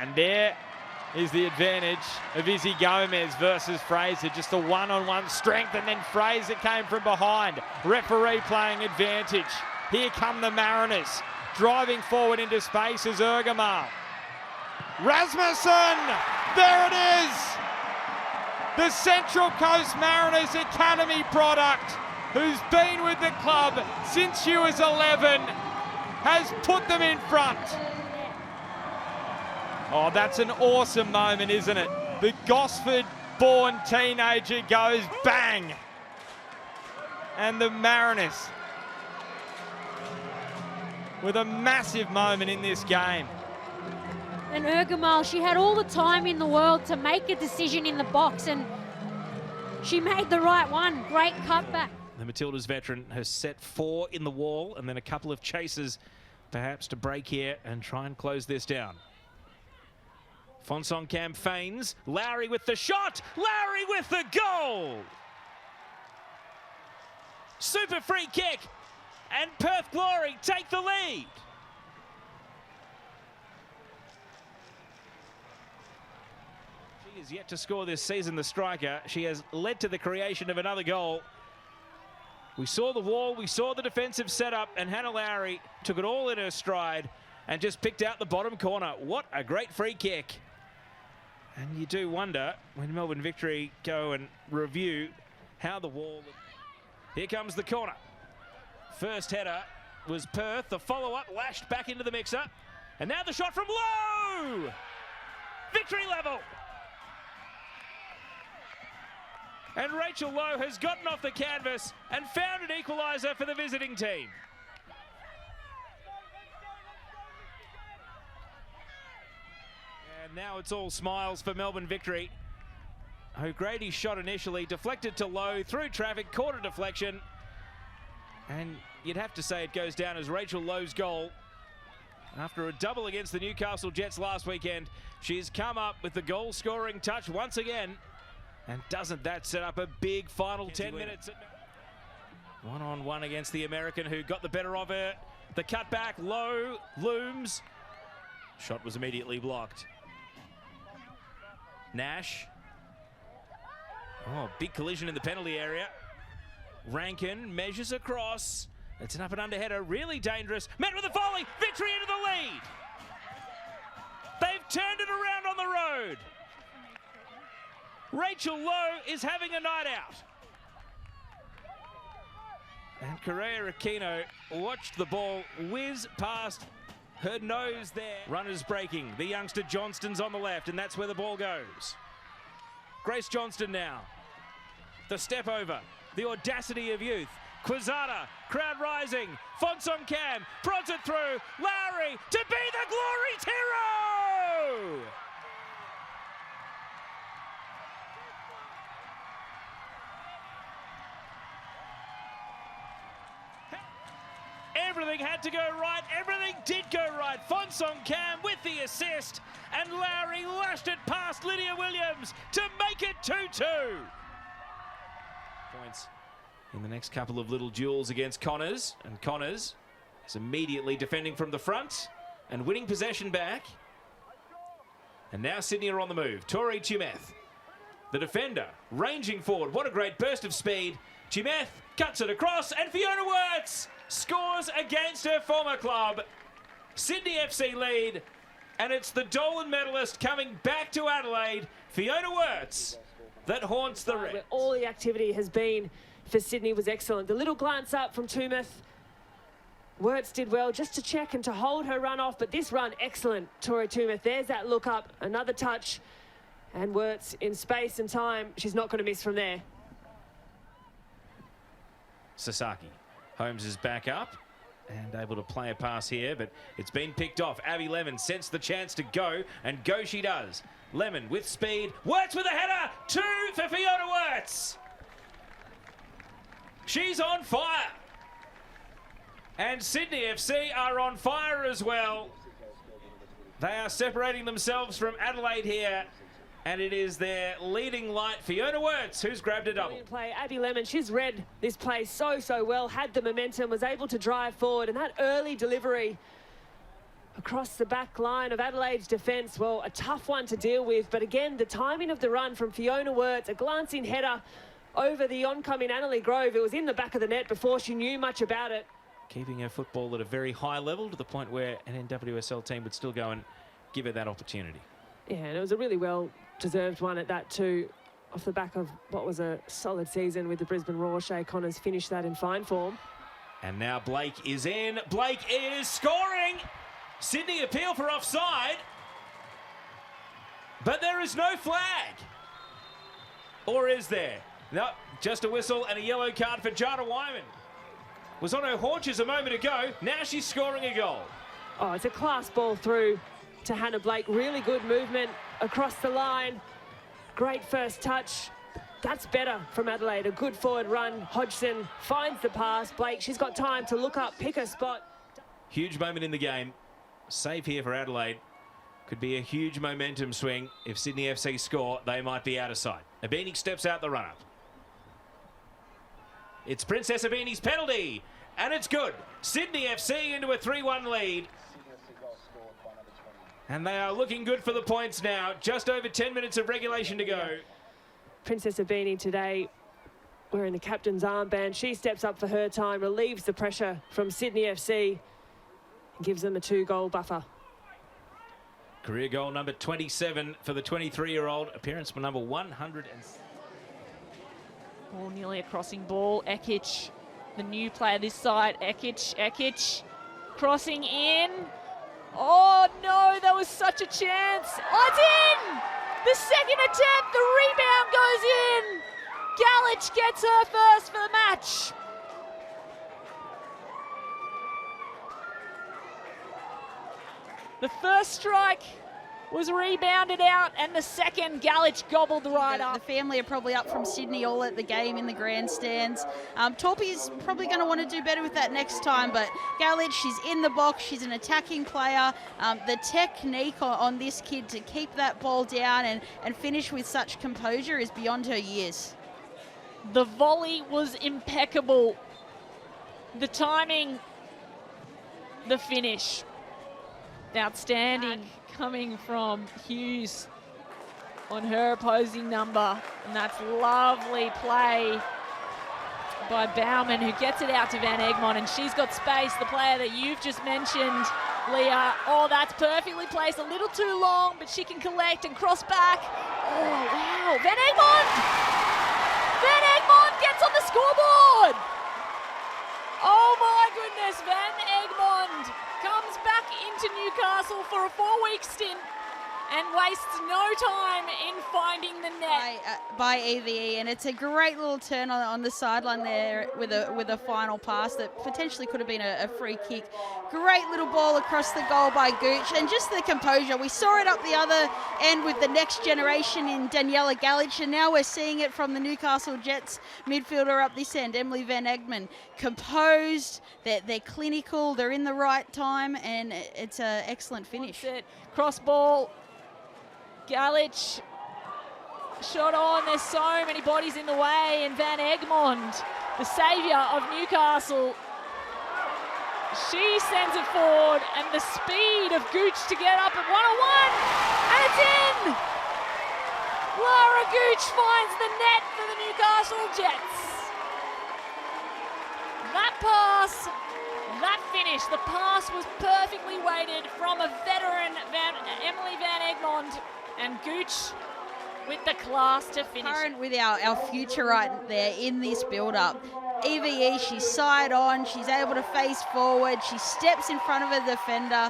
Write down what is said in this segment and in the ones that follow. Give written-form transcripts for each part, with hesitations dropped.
And there is the advantage of Izzy Gomez versus Fraser. Just a one-on-one strength, and then Fraser came from behind. Referee playing advantage. Here come the Mariners. Driving forward into space is Urgamal. Rasmussen! There it is! The Central Coast Mariners Academy product, who's been with the club since she was 11, has put them in front. Oh, that's an awesome moment, isn't it? The Gosford-born teenager goes bang. And the Mariners with a massive moment in this game. And Urgamal, she had all the time in the world to make a decision in the box, and she made the right one. Great cutback. The Matildas veteran has set 4 in the wall, and then a couple of chases perhaps to break here and try and close this down. Fonsong Cam feigns. Lowry with the shot. Lowry with the goal. Super free kick. And Perth Glory take the lead. She is yet to score this season, the striker. She has led to the creation of another goal. We saw the wall, we saw the defensive setup, and Hannah Lowry took it all in her stride and just picked out the bottom corner. What a great free kick. And you do wonder, when Melbourne Victory go and review how the wall... Here comes the corner. First header was Perth. The follow-up lashed back into the mixer. And now the shot from Lowe! Victory level! And Rachel Lowe has gotten off the canvas and found an equaliser for the visiting team. And now it's all smiles for Melbourne Victory. O'Grady's shot initially deflected to Lowe through traffic, caught a deflection. And you'd have to say it goes down as Rachel Lowe's goal. After a double against the Newcastle Jets last weekend, she's come up with the goal-scoring touch once again. And doesn't that set up a big final 10 minutes? One-on-one against the American, who got the better of her. The cutback, Lowe looms. Shot was immediately blocked. Nash. Oh, big collision in the penalty area. Rankin measures across. It's an up and under header, really dangerous. Met with a volley, Victory into the lead. They've turned it around on the road. Rachel Lowe is having a night out. And Correa Aquino watched the ball whiz past her nose there. Runners breaking. The youngster Johnston's on the left, and that's where the ball goes. Grace Johnston now. The step over. The audacity of youth. Quezada, crowd rising. Fonsong Cam prods it through. Lowry to be the Glory's hero! Everything had to go right. Everything did go right. Fonsong Cam with the assist, and Lowry lashed it past Lydia Williams to make it 2-2. Points in the next couple of little duels against Connors, and Connors is immediately defending from the front and winning possession back. And now Sydney are on the move. Tori Tumeth, the defender, ranging forward. What a great burst of speed. Tumeth cuts it across, and Fiona Wirtz scores against her former club. Sydney FC lead, and it's the Dolan medalist coming back to Adelaide, Fiona Wirtz, that haunts the Reds. All the activity has been for Sydney was excellent. The little glance up from Tumeth. Wirtz did well just to check and to hold her run off, but this run, excellent. Tori Tumeth, there's that look up, another touch, and Wirtz in space and time. She's not going to miss from there. Sasaki. Holmes is back up and able to play a pass here, but it's been picked off. Abby Lemon sensed the chance to go, and go she does. Lemon with speed. Wirtz with a header. 2 for Fiona Wirtz. She's on fire. And Sydney FC are on fire as well. They are separating themselves from Adelaide here. And it is their leading light, Fiona Wirtz, who's grabbed a double. Play. Abby Lemon, she's read this play so well, had the momentum, was able to drive forward, and that early delivery across the back line of Adelaide's defence. Well, a tough one to deal with, but again, the timing of the run from Fiona Wirtz, a glancing header over the oncoming Annalie Grove. It was in the back of the net before she knew much about it. Keeping her football at a very high level to the point where an NWSL team would still go and give her that opportunity. Yeah, and it was a really well-deserved one at that too, off the back of what was a solid season with the Brisbane Roar. Shay Connors finished that in fine form. And now Blake is in. Blake is scoring. Sydney appeal for offside. But there is no flag. Or is there? No, just a whistle and a yellow card for Jada Wyman. Was on her haunches a moment ago. Now she's scoring a goal. Oh, it's a class ball through to Hannah Blake. Really good movement across the line. Great first touch. That's better from Adelaide. A good forward run. Hodgson finds the pass. Blake, she's got time to look up, pick a spot. Huge moment in the game. Save here for Adelaide. Could be a huge momentum swing. If Sydney FC score, they might be out of sight. Abini steps out the run-up. It's Princess Abini's penalty, and it's good. Sydney FC into a 3-1 lead. And they are looking good for the points now. Just over 10 minutes of regulation to go. Princess Abini today wearing the captain's armband. She steps up for her time, relieves the pressure from Sydney FC, and gives them a 2-goal buffer. Career goal number 27 for the 23-year-old. Appearance for number 100. Ball nearly a crossing ball. Ekic, the new player this side. Ekic, crossing in. Oh no, that was such a chance. Oh, it's in! The second attempt, the rebound goes in. Galich gets her first for the match. The first strike was rebounded out, and the second, Galich gobbled right up. The family are probably up from Sydney, all at the game in the grandstands. Torpy's probably going to want to do better with that next time, but Galich, she's in the box, she's an attacking player. The technique on this kid to keep that ball down and finish with such composure is beyond her years. The volley was impeccable. The timing, the finish, outstanding. Coming from Hughes on her opposing number, and that's lovely play by Bauman, who gets it out to Van Egmond, and she's got space, the player that you've just mentioned, Leah. Oh, that's perfectly placed, a little too long, but she can collect and cross back. Oh, wow, Van Egmond! Van Egmond gets on the scoreboard! Oh my goodness, Van Egmond comes back into Newcastle for a 4-week stint and wastes no time in finding the net. By EVE, and it's a great little turn on the sideline there with a final pass that potentially could have been a free kick. Great little ball across the goal by Gooch, and just the composure. We saw it up the other end with the next generation in Daniela Galich, and now we're seeing it from the Newcastle Jets midfielder up this end, Emily Van Egmond. Composed, they're clinical, they're in the right time, and it's an excellent finish. Cross ball. Galich, shot on, there's so many bodies in the way, and Van Egmond, the saviour of Newcastle, she sends it forward, and the speed of Gooch to get up at 101, and it's in! Lara Gooch finds the net for the Newcastle Jets. That pass, that finish, the pass was perfectly weighted from a veteran, Emily Van Egmond, and Gooch with the class to finish. Current with our future right there in this build-up. EVE, she's side on, she's able to face forward, she steps in front of a defender.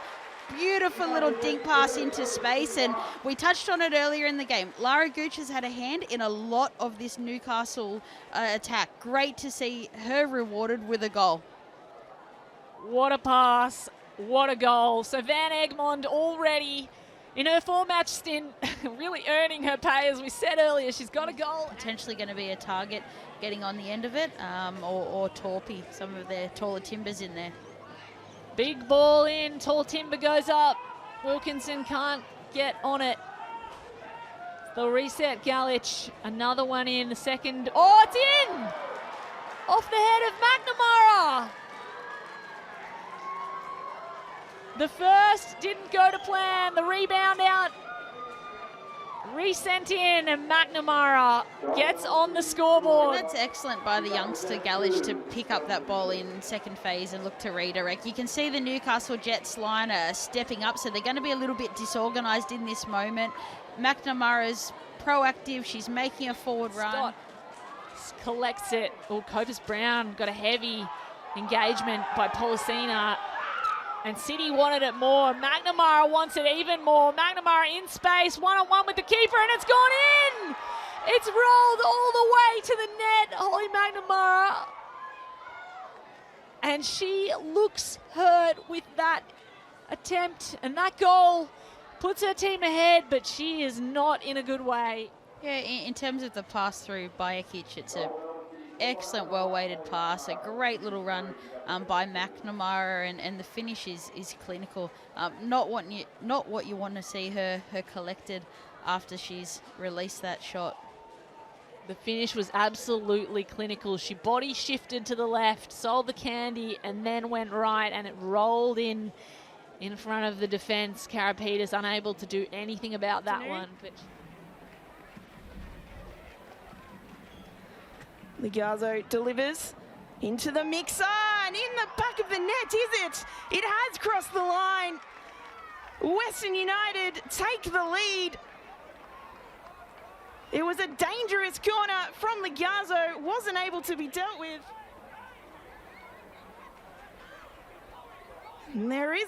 Beautiful little dink pass into space, and we touched on it earlier in the game. Lara Gooch has had a hand in a lot of this Newcastle attack. Great to see her rewarded with a goal. What a pass, what a goal. So Van Egmond already in her 4-match stint, really earning her pay. As we said earlier, she's got a goal. Potentially going to be a target getting on the end of it, or Torpy, some of their taller timbers in there. Big ball in, tall timber goes up. Wilkinson can't get on it. They'll reset Galich. Another one in, the second. Oh, it's in! Off the head of McNamara. The first didn't go to plan. The rebound out. Resent in, and McNamara gets on the scoreboard. And that's excellent by the youngster Gallage to pick up that ball in second phase and look to redirect. You can see the Newcastle Jets line are stepping up, so they're going to be a little bit disorganised in this moment. McNamara's proactive. She's making a forward run. Stott collects it. Oh, Copus Brown got a heavy engagement by Polisina. And City wanted it more. McNamara wants it even more. McNamara in space, one-on-one with the keeper, and it's gone in! It's rolled all the way to the net, Holly McNamara. And she looks hurt with that attempt, and that goal puts her team ahead, but she is not in a good way. Yeah, in terms of the pass through by Ekic, it's a excellent, well-weighted pass. A great little run by McNamara, and the finish is clinical. Not what you want to see her collected after she's released that shot. The finish was absolutely clinical. She body shifted to the left, sold the candy, and then went right, and it rolled in front of the defence. Karapetis unable to do anything about that one. But Ligazzo delivers into the mixer, and in the back of the net, is it? It has crossed the line. Western United take the lead. It was a dangerous corner from Ligazzo, wasn't able to be dealt with. And there is